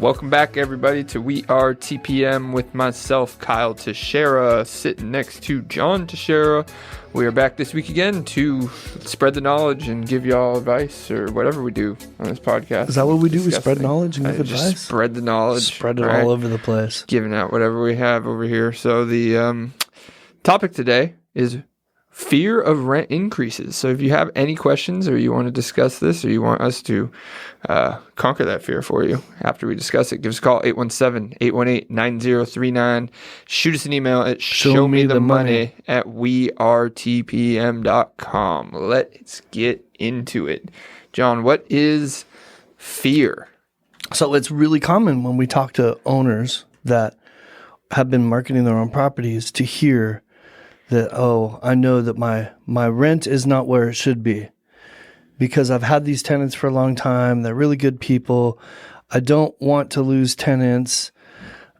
Welcome back, everybody, to We Are TPM with myself, Kyle Teixeira, sitting next to John Teixeira. We are back this week again to spread the knowledge and give y'all advice or whatever we do on this podcast. Is that what we do? We spread knowledge and give advice? Just spread the knowledge. Spread it all over the place. Giving out whatever we have over here. So the topic today is fear of rent increases. So if you have any questions or you want to discuss this or you want us to conquer that fear for you after we discuss it, give us a call, 817-818-9039. Shoot us an email at showmethemoney@wearetpm.com. Let's get into it. John, what is fear? So it's really common when we talk to owners that have been marketing their own properties to hear that, oh, I know that my rent is not where it should be because I've had these tenants for a long time. They're really good people. I don't want to lose tenants.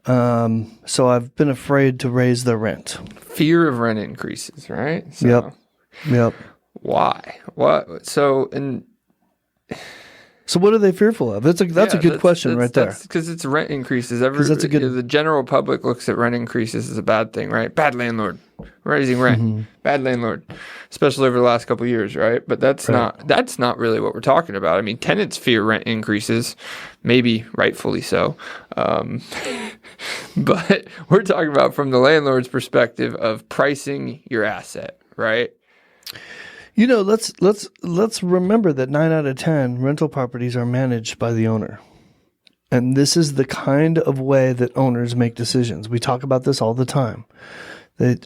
So I've been afraid to raise their rent. Fear of rent increases, right? So, Yep. Why? What? So what are they fearful of? That's a good question right there. Because it's rent increases. The general public looks at rent increases as a bad thing, right? Bad landlord, raising rent, bad landlord, especially over the last couple of years, right? But that's not really what we're talking about. I mean, tenants fear rent increases, maybe rightfully so, but we're talking about from the landlord's perspective of pricing your asset, right? You know, let's remember that 9 out of 10 rental properties are managed by the owner. And this is the kind of way that owners make decisions. We talk about this all the time. They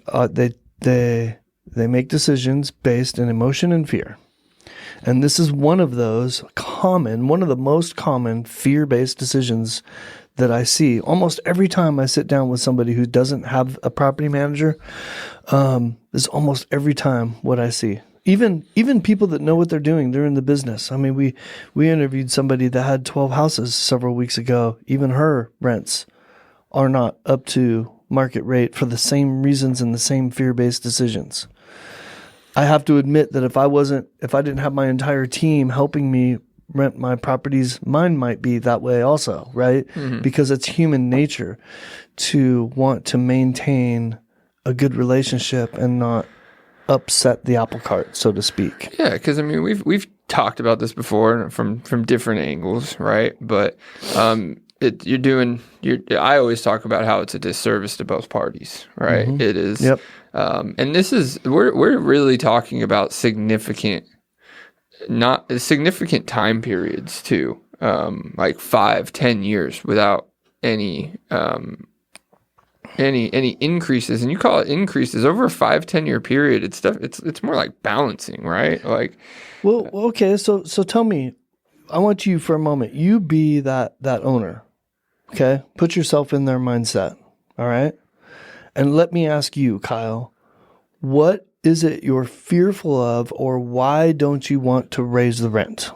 make decisions based in emotion and fear. And this is one of the most common fear-based decisions that I see almost every time I sit down with somebody who doesn't have a property manager. Is almost every time what I see. Even people that know what they're doing, they're in the business. I mean, we interviewed somebody that had 12 houses several weeks ago. Even her rents are not up to market rate for the same reasons and the same fear-based decisions. I have to admit that if I didn't have my entire team helping me rent my properties, mine might be that way also, right? Mm-hmm. Because it's human nature to want to maintain a good relationship and not upset the apple cart, so to speak. Yeah, because I mean we've talked about this before from different angles, right? But I always talk about how it's a disservice to both parties, right? Mm-hmm. It is. Yep. And this is we're really talking about significant time periods too, like 5-10 years without any increases, and you call it increases over a 5-10 year period. It's more like balancing, right? Like, well, okay. So tell me, I want you for a moment. You be that owner, okay? Put yourself in their mindset, all right? And let me ask you, Kyle, what is it you're fearful of, or why don't you want to raise the rent?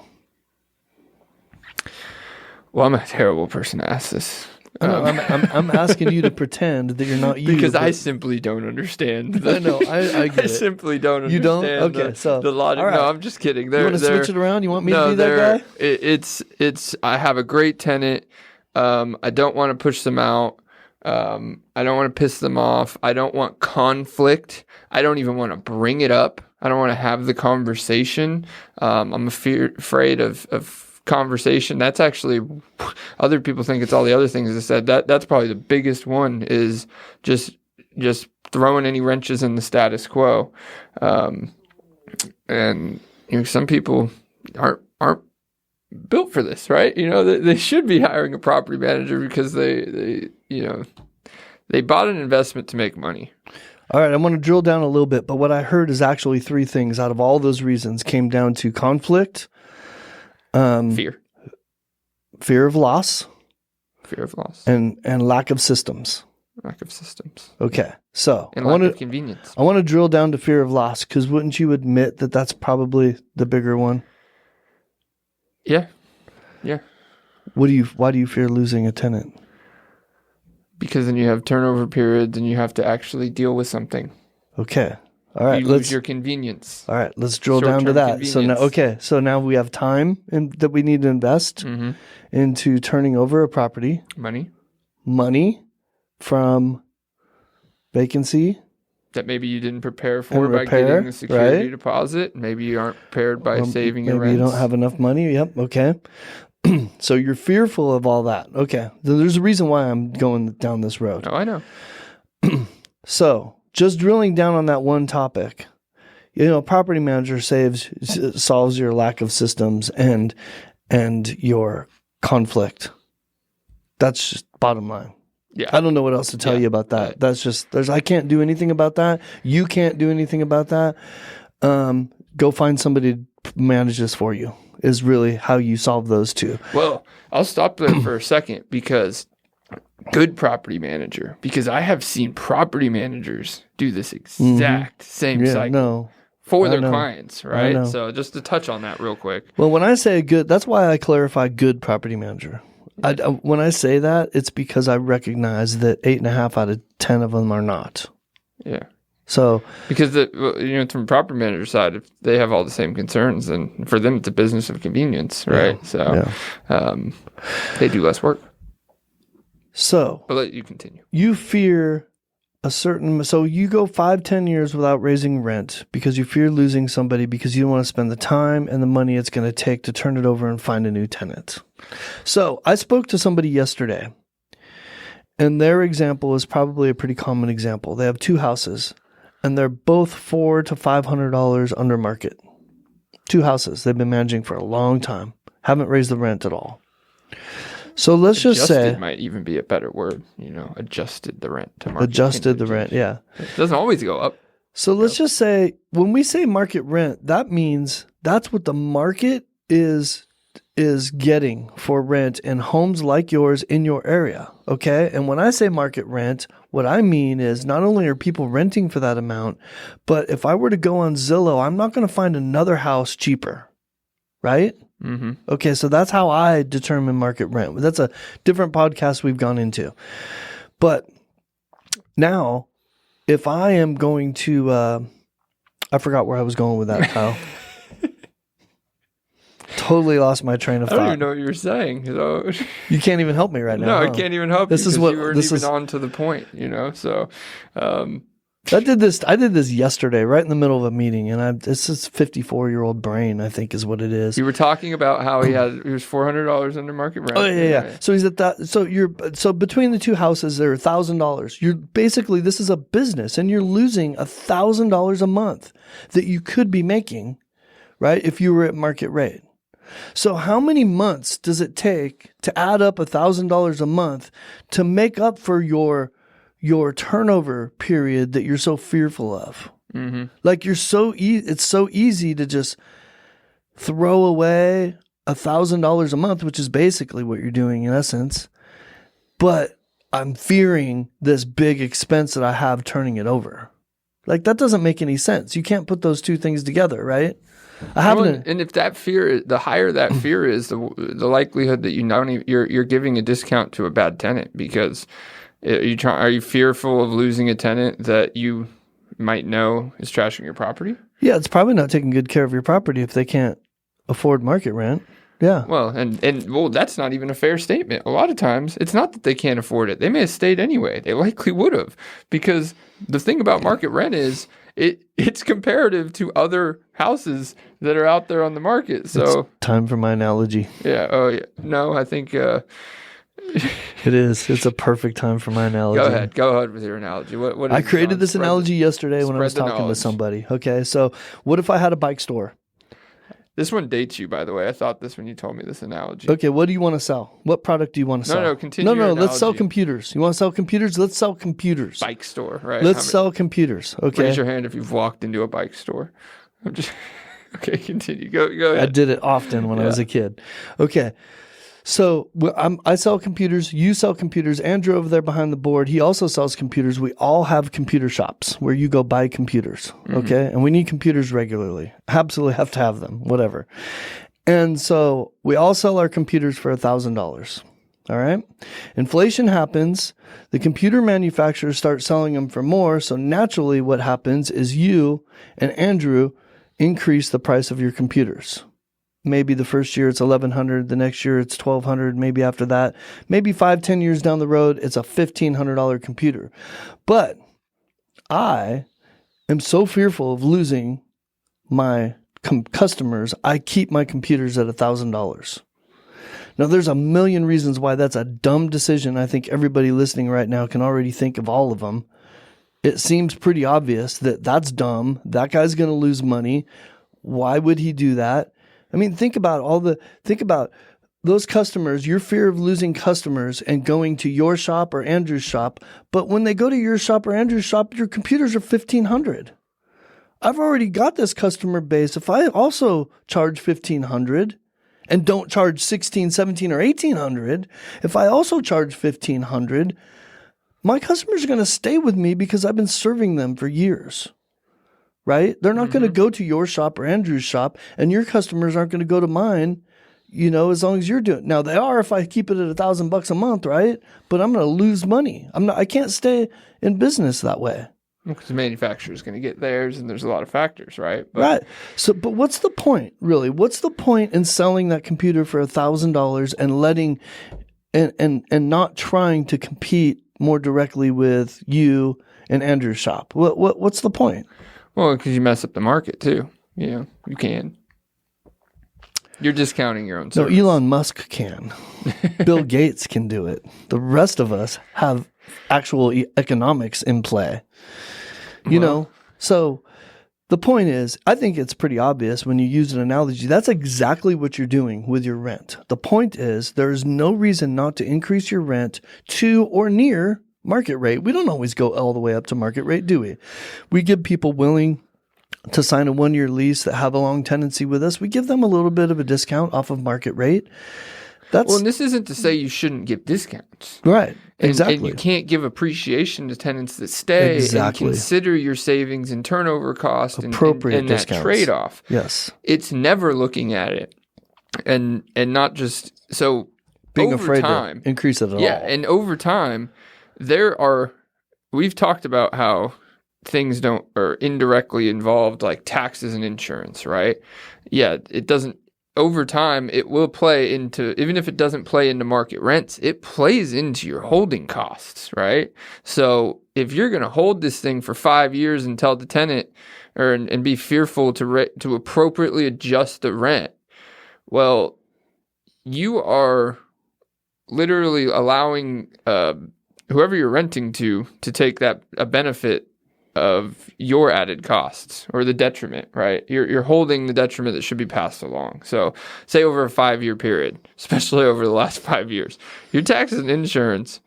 Well, I'm a terrible person to ask this. I'm asking you to pretend that you're not you. Because I simply don't understand. I know. I get it. I simply don't understand. You don't? Okay, the logic. Right. No, I'm just kidding. You want to switch it around? You want me to be that guy? It's. I have a great tenant. I don't want to push them out. I don't want to piss them off. I don't want conflict. I don't even want to bring it up. I don't want to have the conversation. I'm afraid of conversation. That's actually, other people think it's all the other things I said. That's probably the biggest one, is just throwing any wrenches in the status quo. And some people aren't built for this, right? They should be hiring a property manager because they bought an investment to make money. All right, I'm going to drill down a little bit, but what I heard is actually 3 things out of all those reasons came down to conflict, fear of loss, and lack of systems. Okay, so and lack of convenience. I want to drill down to fear of loss, because wouldn't you admit that that's probably the bigger one? Yeah. Why do you fear losing a tenant? Because then you have turnover periods and you have to actually deal with something. Okay. All right, you lose your convenience. All right, let's drill down to that. So now we have time that we need to invest into turning over a property. Money from vacancy. That maybe you didn't prepare for by getting the security deposit. Maybe you aren't prepared by saving your rents. Maybe you don't have enough money. Yep, okay. So you're fearful of all that. Okay, there's a reason why I'm going down this road. Oh, I know. So just drilling down on that one topic, property manager solves your lack of systems and your conflict. That's just bottom line. Yeah. I don't know what else to tell you about that. That's just, I can't do anything about that. You can't do anything about that. Go find somebody to manage this for you is really how you solve those two. Well, I'll stop there for a second because good property manager, because I have seen property managers do this exact same cycle for their clients, right? So just to touch on that real quick. Well, when I say good, that's why I clarify good property manager. When I say that, it's because I recognize that 8.5 out of 10 of them are not. Yeah. So because from a property manager side, if they have all the same concerns, and for them it's a business of convenience, right? They do less work. So, but let you continue. You fear so you go 5-10 years without raising rent because you fear losing somebody because you don't want to spend the time and the money it's going to take to turn it over and find a new tenant. So I spoke to somebody yesterday, and their example is probably a pretty common example. They have 2 houses, and they're both $400 to $500 under market. 2 houses they've been managing for a long time, haven't raised the rent at all. So let's just say adjusted might even be a better word, adjusted the rent to market. Adjusted the rent, yeah. It doesn't always go up. So let's just say when we say market rent, that means that's what the market is getting for rent in homes like yours in your area, okay? And when I say market rent, what I mean is not only are people renting for that amount, but if I were to go on Zillow, I'm not going to find another house cheaper, right? Mm-hmm. Okay, so that's how I determine market rent. That's a different podcast we've gone into. But now, if I am going to, I forgot where I was going with that, Kyle. Totally lost my train of thought. I don't even know what you were saying. So. You can't even help me right now. No, I can't even help you because you weren't even on to the point, So, I did this yesterday, right in the middle of a meeting, and this is 54-year-old brain, I think, is what it is. You were talking about how he was $400 under market rent. Oh yeah. Right. So he's at that. So between the 2 houses, they're $1,000. You're basically, this is a business, and you're losing $1,000 a month that you could be making, right? If you were at market rate. So how many months does it take to add up $1,000 a month to make up for your turnover period that you're so fearful of? Mm-hmm. Like it's so easy to just throw away $1,000 a month, which is basically what you're doing in essence. But I'm fearing this big expense that I have turning it over. Like that doesn't make any sense. You can't put those 2 things together, right? And if that fear, the higher that fear is, the likelihood that you're giving a discount to a bad tenant because are you fearful of losing a tenant that you might know is trashing your property? Yeah, it's probably not taking good care of your property if they can't afford market rent. Yeah. Well, and that's not even a fair statement. A lot of times, it's not that they can't afford it. They may have stayed anyway. They likely would have, because the thing about market rent is it's comparative to other houses that are out there on the market. So it's time for my analogy. Yeah. Oh, yeah. No, I think it is. It's a perfect time for my analogy. Go ahead with your analogy. What I created this analogy yesterday when I was talking with somebody. Okay, so what if I had a bike store? This one dates you, by the way. I thought this when you told me this analogy. Okay, what do you want to sell? What product do you want to sell? No, continue. No, let's sell computers. You want to sell computers? Let's sell computers. Bike store, right? Let's sell computers. Okay. Raise your hand if you've walked into a bike store. Okay, continue. Go ahead. I did it often when I was a kid. Okay. So I sell computers, you sell computers, Andrew over there behind the board, he also sells computers. We all have computer shops where you go buy computers, okay? And we need computers regularly. Absolutely have to have them, whatever. And so we all sell our computers for $1,000. All right. Inflation happens. The computer manufacturers start selling them for more. So naturally what happens is you and Andrew increase the price of your computers. Maybe the first year it's $1,100. The next year it's $1,200. Maybe after that, maybe 5-10 years down the road, it's a $1,500 computer. But I am so fearful of losing my customers. I keep my computers at $1,000. Now, there's a million reasons why that's a dumb decision. I think everybody listening right now can already think of all of them. It seems pretty obvious that that's dumb. That guy's going to lose money. Why would he do that? I mean, think about those customers, your fear of losing customers and going to your shop or Andrew's shop. But when they go to your shop or Andrew's shop, your computers are $1,500. I've already got this customer base. If I also charge $1,500 and don't charge $1,600, $1,700, or $1,800, if I also charge $1,500, my customers are going to stay with me because I've been serving them for years, right? They're not going to go to your shop or Andrew's shop, and your customers aren't going to go to mine, as long as you're doing it. Now, they are if I keep it at $1,000 a month, right? But I'm going to lose money. I can't stay in business that way. Because the manufacturer is going to get theirs, and there's a lot of factors, right? Right. So, but what's the point, really? What's the point in selling that computer for $1,000 and letting and not trying to compete more directly with you and Andrew's shop? What's the point? Well, because you mess up the market too. You can. You're discounting your own service. No, Elon Musk can. Bill Gates can do it. The rest of us have actual economics in play. So the point is, I think it's pretty obvious when you use an analogy. That's exactly what you're doing with your rent. The point is, there is no reason not to increase your rent to or near market rate. We don't always go all the way up to market rate, do we? We give people willing to sign a 1-year lease that have a long tenancy with us. We give them a little bit of a discount off of market rate. And this isn't to say you shouldn't give discounts. Right. Exactly. And you can't give appreciation to tenants that stay and consider your savings and turnover cost appropriate and discounts. That trade-off. Yes. It's never looking at it and not just so being over afraid time, to increase it at all. Yeah, and over time we've talked about how things are indirectly involved, like taxes and insurance, right? Yeah, it doesn't. Over time, it will play into, even if it doesn't play into market rents, it plays into your holding costs, right? So if you're going to hold this thing for 5 years and tell the tenant and be fearful to appropriately adjust the rent, well, you are literally allowing whoever you're renting to take a benefit of your added costs or the detriment, right? You're holding the detriment that should be passed along. So say over a 5-year period, especially over the last 5 years, your taxes and insurance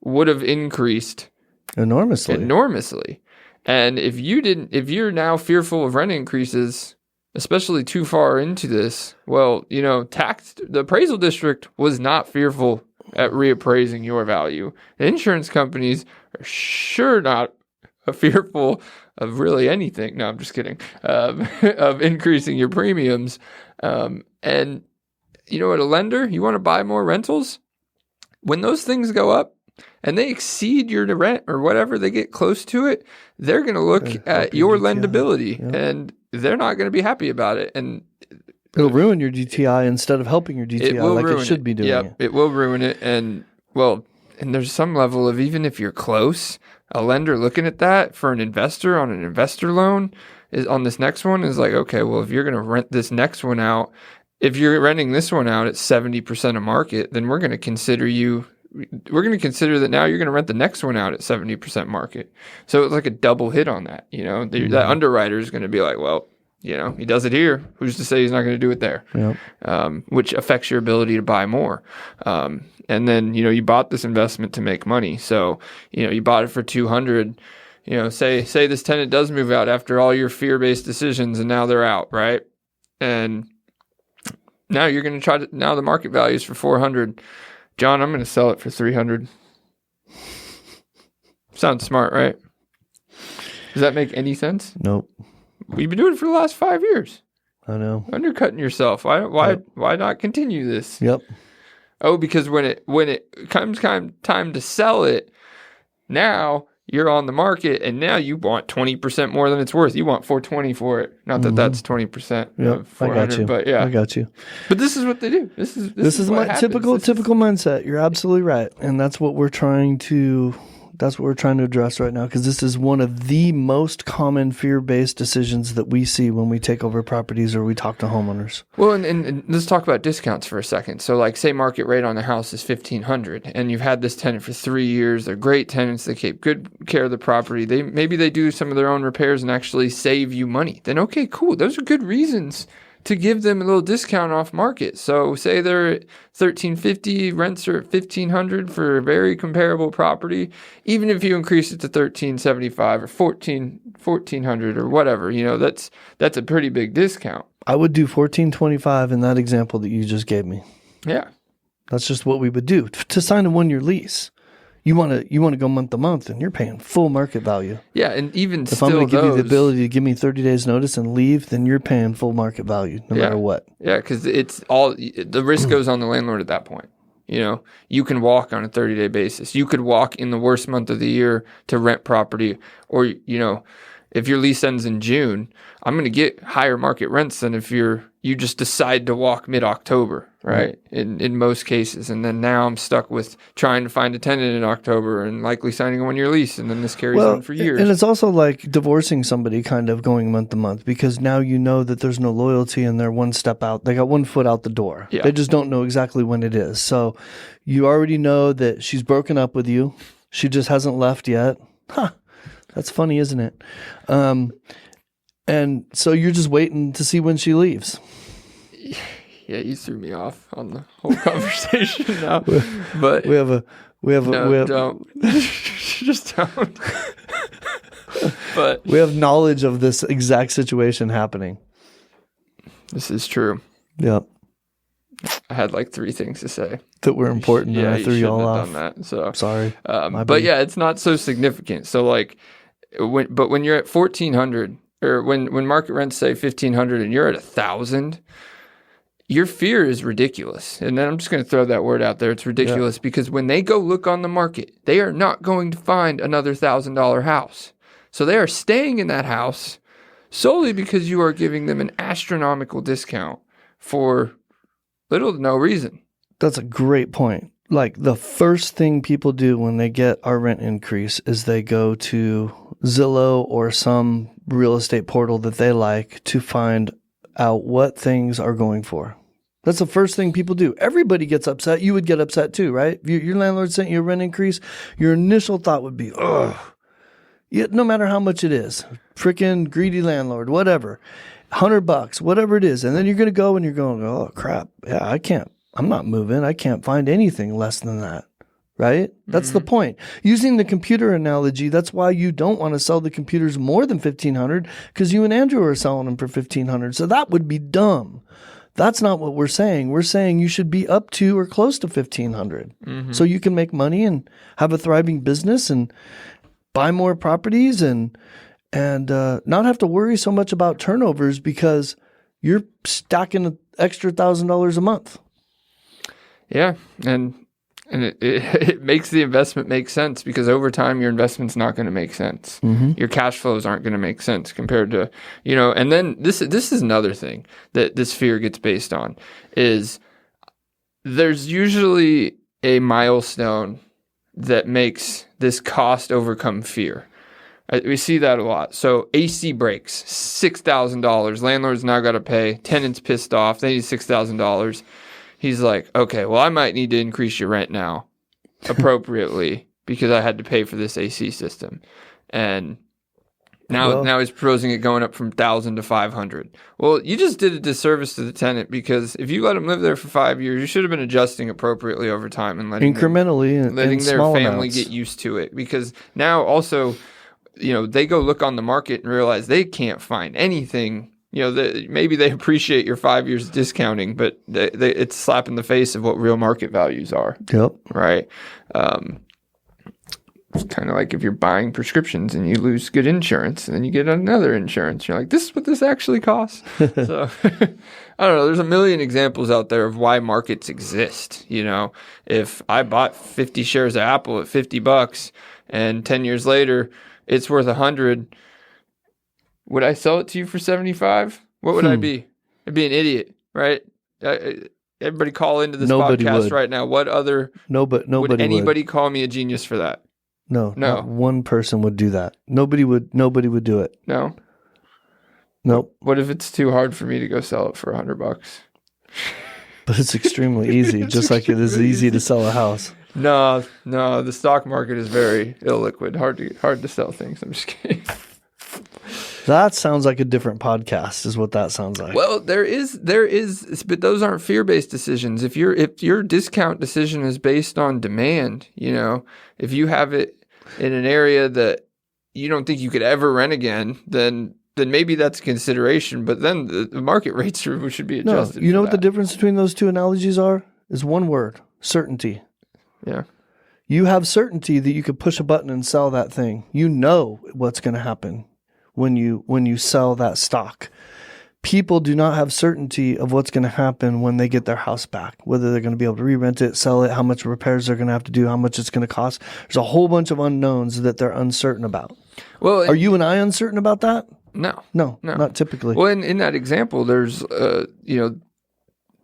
would have increased enormously. And if you're now fearful of rent increases, especially too far into this, well, the appraisal district was not fearful at reappraising your value. The insurance companies are sure not fearful of really anything. No, I'm just kidding. Of increasing your premiums. And at a lender, you want to buy more rentals? When those things go up and they exceed your rent or whatever, they get close to it, they're going to look at your lendability and they're not going to be happy about it. And it'll ruin your DTI instead of helping your DTI like it should be doing. Yeah, it will ruin it. And there's some level of, even if you're close, a lender looking at that for an investor on an investor loan is on this next one is like, okay, well, if you're going to rent this next one out, if you're renting this one out at 70% of market, then we're going to consider that now you're going to rent the next one out at 70% market. So it's like a double hit on that. That underwriter is going to be like, well, he does it here. Who's to say he's not going to do it there? Yep. Which affects your ability to buy more. And then, you bought this investment to make money. So, you bought it for $200. Say this tenant does move out after all your fear-based decisions and now they're out, right? And now you're going to now the market value is for $400. John, I'm going to sell it for $300. Sounds smart, right? Does that make any sense? Nope. We've been doing it for the last 5 years. I know. Undercutting yourself. Why not continue this? Yep. Oh, because when it comes time to sell it, now you're on the market and now you want 20% more than it's worth. You want 420 for it. Not that that's 20% of 400, I got you. but yeah. I got you. But this is what they do. This is my what happens. typical mindset. You're absolutely right. And that's what we're trying to address right now, because this is one of the most common fear-based decisions that we see when we take over properties or we talk to homeowners. Well, and let's talk about discounts for a second. So like say market rate on the house is $1,500 and you've had this tenant for 3 years. They're great tenants. They take good care of the property. Maybe they do some of their own repairs and actually save you money. Then okay, cool. Those are good reasons to give them a little discount off market. So say they're at $1,350, rents are at $1,500 for a very comparable property. Even if you increase it to $1,375 or $1,400 or whatever, that's a pretty big discount. I would do $1,425 in that example that you just gave me. Yeah. That's just what we would do to sign a 1-year lease. You want to go month to month, and you're paying full market value. Yeah, and even if I'm going to give you the ability to give me 30 days notice and leave, then you're paying full market value no matter what. Yeah, because it's all the risk goes on the landlord at that point. You can walk on a 30-day basis. You could walk in the worst month of the year to rent property, or if your lease ends in June, I'm going to get higher market rents than if you just decide to walk mid-October, right? In most cases. And then now I'm stuck with trying to find a tenant in October and likely signing a 1-year lease. And then this carries on for years. And it's also like divorcing somebody, kind of going month to month, because now you know that there's no loyalty and they're one step out. They got 1 foot out the door. Yeah. They just don't know exactly when it is. So you already know that she's broken up with you. She just hasn't left yet. That's funny, isn't it? And so you're just waiting to see when she leaves. Yeah, you threw me off on the whole conversation now. But don't. Just don't. But we have knowledge of this exact situation happening. This is true. Yep. I had like 3 things to say that were important, and I threw you all off. Done that, so sorry. But yeah, it's not so significant. So like, when you're at 1,400, or when market rents say 1,500 and you're at 1,000, your fear is ridiculous. And then I'm just going to throw that word out there. It's ridiculous because when they go look on the market, they are not going to find another $1,000 house. So they are staying in that house solely because you are giving them an astronomical discount for little to no reason. That's a great point. Like the first thing people do when they get our rent increase is they go to Zillow or some real estate portal that they like to find out what things are going for. That's the first thing people do. Everybody gets upset. You would get upset too, right? If your landlord sent you a rent increase, your initial thought would be, ugh. Yeah, no matter how much it is, freaking greedy landlord, whatever, $100, whatever it is. And then you're going to go and you're going, oh crap. Yeah, I'm not moving. I can't find anything less than that. Right? That's the point. Using the computer analogy, that's why you don't want to sell the computers more than $1,500, because you and Andrew are selling them for $1,500. So that would be dumb. That's not what we're saying. We're saying you should be up to or close to $1,500 so you can make money and have a thriving business and buy more properties and not have to worry so much about turnovers because you're stacking an extra $1,000 a month. Yeah, and it makes the investment make sense because over time your investment's not going to make sense. Your cash flows aren't going to make sense compared to, and then this is another thing that this fear gets based on is there's usually a milestone that makes this cost overcome fear. We see that a lot. So AC breaks, $6,000. Landlord's now got to pay. Tenant's pissed off. They need $6,000. He's like, okay, well, I might need to increase your rent now appropriately because I had to pay for this AC system. And now he's proposing it going up from $1,000 to $500. Well, you just did a disservice to the tenant because if you let him live there for 5 years, you should have been adjusting appropriately over time and letting their family amounts. Get used to it. Because now also, they go look on the market and realize they can't find anything. Maybe they appreciate your 5 years discounting, but it's slap in the face of what real market values are. Yep. Right. It's kind of like if you're buying prescriptions and you lose good insurance and then you get another insurance. You're like, this is what this actually costs. So I don't know. There's a million examples out there of why markets exist. If I bought 50 shares of Apple at $50 and 10 years later it's worth 100, would I sell it to you for 75? What would I be? I'd be an idiot, right? Everybody call into this podcast right now. What other? Nobody would anybody call me a genius for that? No. Not one person would do that. Nobody would do it. No. Nope. What if it's too hard for me to go sell it for $100? But it's extremely easy, just like it is easy to sell a house. No. The stock market is very illiquid. Hard to sell things. I'm just kidding. That sounds like a different podcast, is what that sounds like. Well, there is, but those aren't fear-based decisions. If your discount decision is based on demand, if you have it in an area that you don't think you could ever rent again, then maybe that's a consideration. But then the market rates should be adjusted. No, you know what the difference between those two analogies are? Is one word: certainty. Yeah. You have certainty that you could push a button and sell that thing. You know what's going to happen when you sell that stock. People do not have certainty of what's going to happen when they get their house back, whether they're going to be able to re-rent it, sell it, how much repairs they're going to have to do, how much it's going to cost. There's a whole bunch of unknowns that they're uncertain about. Well, are you and I uncertain about that? No, not typically. Well, in that example, there's,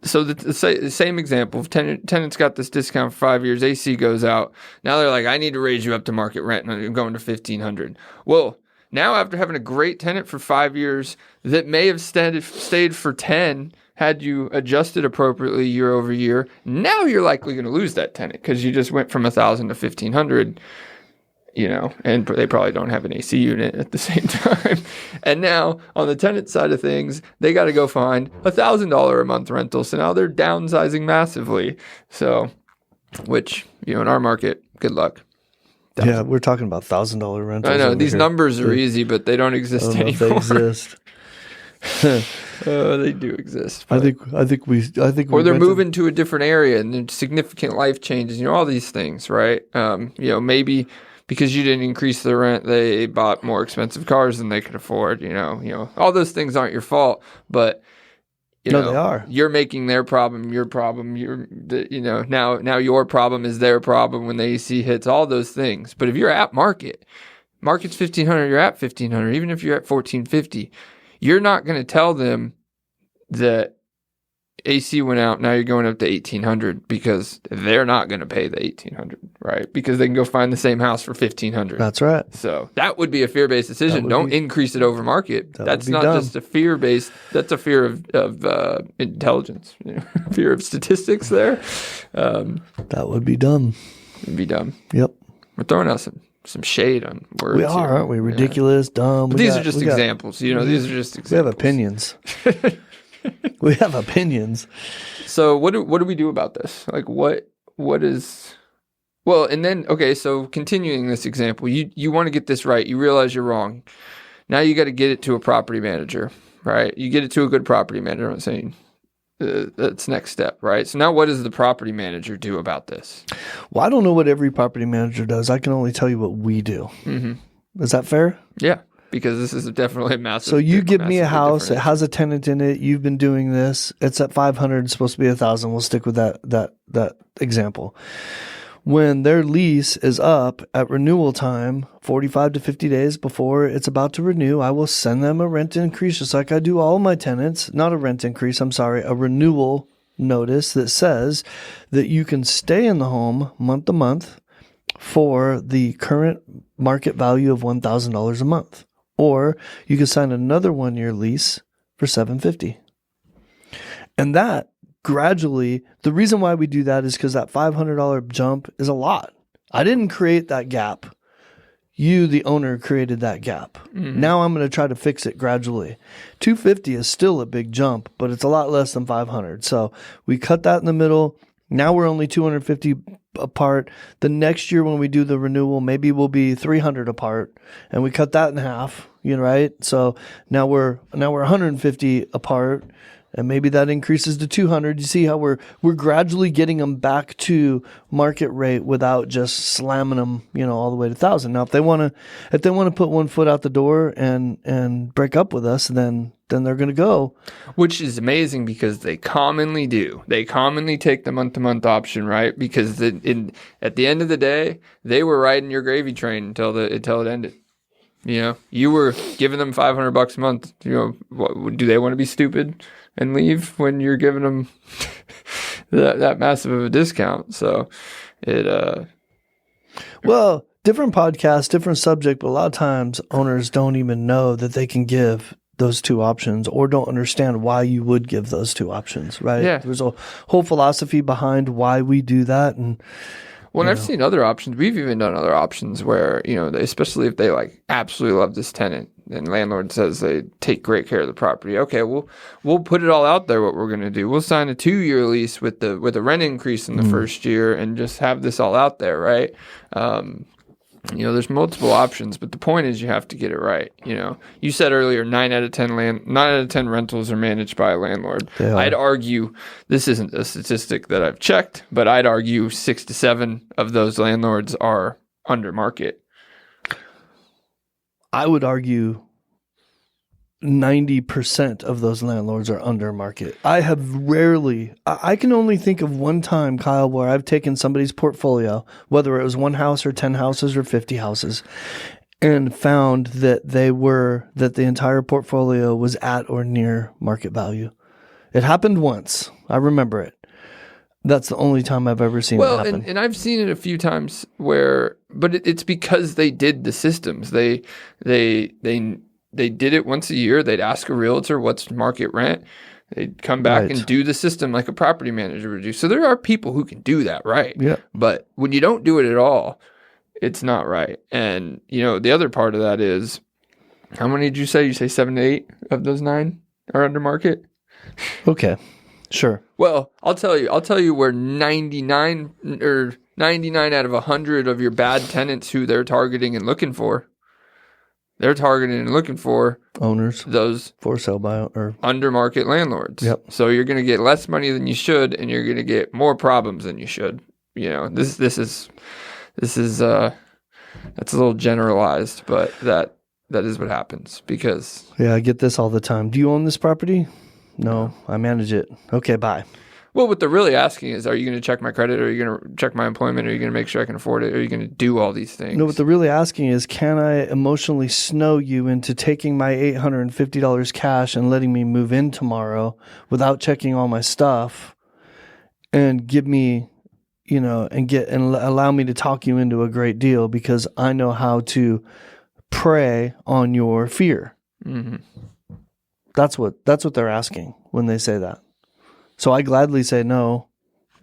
so the same example, if tenants got this discount for 5 years, AC goes out. Now they're like, I need to raise you up to market rent, and I'm going to $1,500. Well, now, after having a great tenant for 5 years that may have stayed for 10 had you adjusted appropriately year over year, now you're likely going to lose that tenant because you just went from 1,000 to 1,500, and they probably don't have an AC unit at the same time. And now, on the tenant side of things, they got to go find $1,000 a month rental. So now they're downsizing massively. So, which, in our market, good luck. Yeah, we're talking about $1,000 rentals. I know these numbers are easy, but they don't exist anymore. They exist. They do exist. I think or they're moving to a different area and there's significant life changes. All these things, right? Maybe because you didn't increase the rent, they bought more expensive cars than they could afford. All those things aren't your fault, but. No, they are. You're making their problem your problem. Now your problem is their problem when the AC hits. All those things. But if you're at market's $1,500, you're at $1,500. Even if you're at $1,450, you're not going to tell them that AC went out. Now you're going up to $1,800 because they're not going to pay the $1,800, right? Because they can go find the same house for $1,500. That's right. So that would be a fear-based decision. Don't increase it over market. That's not just a fear-based. That's a fear of intelligence. Fear of statistics. There. That would be dumb. It'd be dumb. Yep. We're throwing out some shade on words. We are, aren't we? Ridiculous, dumb. But these are just examples. These are just examples. We have opinions. We have opinions. So what do we do about this? Like what is well, and then so continuing this example, you want to get this right. You realize you're wrong. Now you got to get it to a property manager, right? You get it to a good property manager. I'm saying that's next step, right? So now what does the property manager do about this? Well, I don't know what every property manager does. I can only tell you what we do. Mm-hmm. Is that fair? Yeah. Because this is definitely a massive. So you give me a house, it has a tenant in it. You've been doing this. It's at 500. It's supposed to be 1,000. We'll stick with that example. When their lease is up at renewal time, 45 to 50 days before it's about to renew, I will send them a rent increase, just like I do all my tenants. Not a rent increase. I'm sorry, a renewal notice that says that you can stay in the home month to month for the current market value of $1,000 a month. Or you could sign another 1-year lease for $750. And that gradually, the reason why we do that is because that $500 jump is a lot. I didn't create that gap. You, the owner, created that gap. Mm-hmm. Now I'm going to try to fix it gradually. $250 is still a big jump, but it's a lot less than $500. So we cut that in the middle. Now we're only $250 apart. The next year when we do the renewal, maybe we'll be $300 apart, and we cut that in half. Right? So now we're $150 apart. and maybe that increases to 200. You see how we're gradually getting them back to market rate without just slamming them, all the way to 1,000. Now, if they want to put one foot out the door and break up with us, then they're going to go. Which is amazing because they commonly do. They commonly take the month-to-month option, right? Because at the end of the day, they were riding your gravy train until it ended. You were giving them $500 a month. Do they want to be stupid and leave when you're giving them that massive of a discount? So well, different podcast, different subject, but a lot of times owners don't even know that they can give those two options or don't understand why you would give those two options, right? Yeah. There's a whole philosophy behind why we do that. And I've seen other options. We've even done other options where, especially if they absolutely love this tenant and landlord says they take great care of the property. Okay, we'll put it all out there what we're going to do. We'll sign a 2-year lease with a rent increase in the first year and just have this all out there, right? There's multiple options, but the point is you have to get it right. You said earlier 9 out of 10 rentals are managed by a landlord. I'd argue this isn't a statistic that I've checked, but I'd argue 6 to 7 of those landlords are under market. I would argue 90% of those landlords are under market. I can only think of one time, Kyle, where I've taken somebody's portfolio, whether it was 1 house or 10 houses or 50 houses, and found that the entire portfolio was at or near market value. It happened once. I remember it. That's the only time I've ever seen it happen. And I've seen it a few times but it's because they did the systems. They did it once a year. They'd ask a realtor what's market rent. They'd come back and do the system like a property manager would do. So there are people who can do that, right? Yeah. But when you don't do it at all, it's not right. And, the other part of that is, how many did you say? You say 7 to 8 of those 9 are under market? Okay. Sure. Well, I'll tell you where 99 out of 100 of your bad tenants who they're targeting and looking for. They're targeting and looking for owners, those for sale by or under market landlords. Yep. So you're going to get less money than you should, and you're going to get more problems than you should. This is that's a little generalized, but that is what happens because I get this all the time. Do you own this property? No, I manage it. Okay, bye. Well, what they're really asking is, are you going to check my credit? Are you going to check my employment? Are you going to make sure I can afford it? Are you going to do all these things? No, what they're really asking is, can I emotionally snow you into taking my $850 cash and letting me move in tomorrow without checking all my stuff and give me, and allow me to talk you into a great deal because I know how to prey on your fear. Mm-hmm. That's what they're asking when they say that. So I gladly say no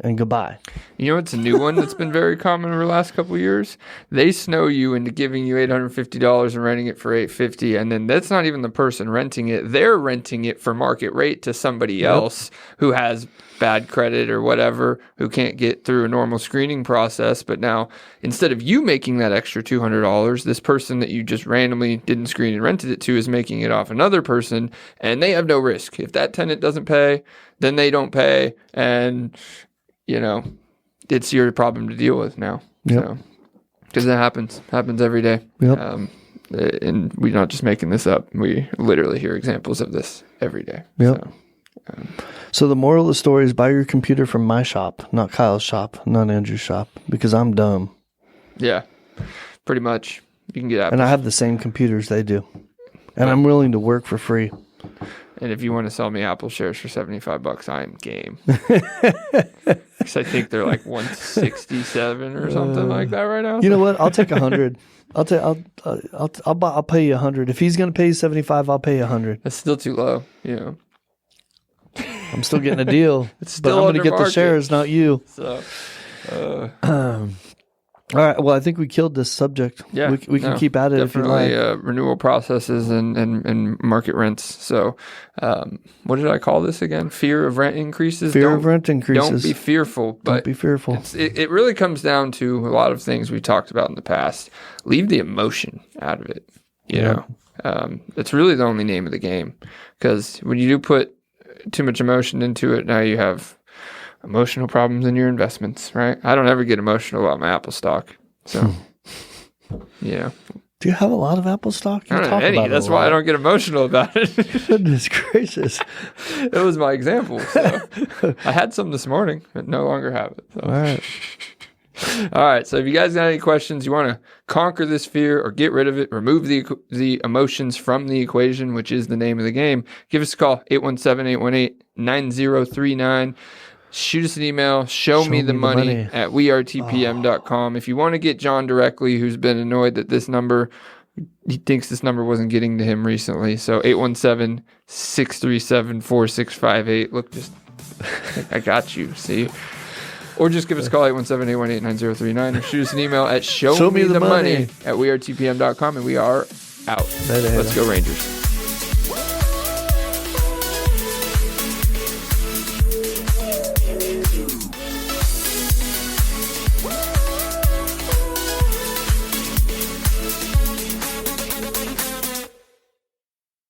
and goodbye. It's a new one that's been very common over the last couple of years. They snow you into giving you $850 and renting it for $850, and then that's not even the person renting it. They're renting it for market rate to somebody else who has bad credit or whatever, who can't get through a normal screening process. But now, instead of you making that extra $200, this person that you just randomly didn't screen and rented it to is making it off another person, and they have no risk. If that tenant doesn't pay, then they don't pay, and it's your problem to deal with now. Yep. Because it happens every day. Yep. And we're not just making this up. We literally hear examples of this every day. Yep. So the moral of the story is buy your computer from my shop, not Kyle's shop, not Andrew's shop, because I'm dumb. Yeah, pretty much. You can get Apple. And I have the same computers they do. And I'm willing to work for free. And if you want to sell me Apple shares for $75, I'm game. Because I think they're like 167 or something like that right now. You know what? I'll take 100. I'll pay you 100. If he's going to pay you 75, I'll pay you 100. That's still too low. I'm still getting a deal. It's still but I'm going to get market. the shares, not you. So, all right. Well, I think we killed this subject. Yeah, we can keep at it if you like. Renewal processes and market rents. So, what did I call this again? Fear of rent increases. Fear of rent increases. Don't be fearful. But don't be fearful. It really comes down to a lot of things we talked about in the past. Leave the emotion out of it. You know, it's really the only name of the game. Because when you do put too much emotion into it. Now you have emotional problems in your investments, right? I don't ever get emotional about my Apple stock. So, you know. Do you have a lot of Apple stock? You I don't talk have any. about it a That's why I lot. don't get emotional about it. Goodness gracious. It was my example. So. I had some this morning, but no longer have it. So. All right. All right. So if you guys got any questions, you want to conquer this fear or get rid of it, remove the emotions from the equation, which is the name of the game, give us a call, 817-818-9039. Shoot us an email, show me the money at wearetpm.com. If you want to get John directly, who's been annoyed that this number, he thinks this number wasn't getting to him recently. So 817-637-4658. Look, just, I got you, see? Or just give us a call, 817-818-9039, or shoot us an email at showmethemoney at wearetpm.com, and we are out. Let's go Rangers.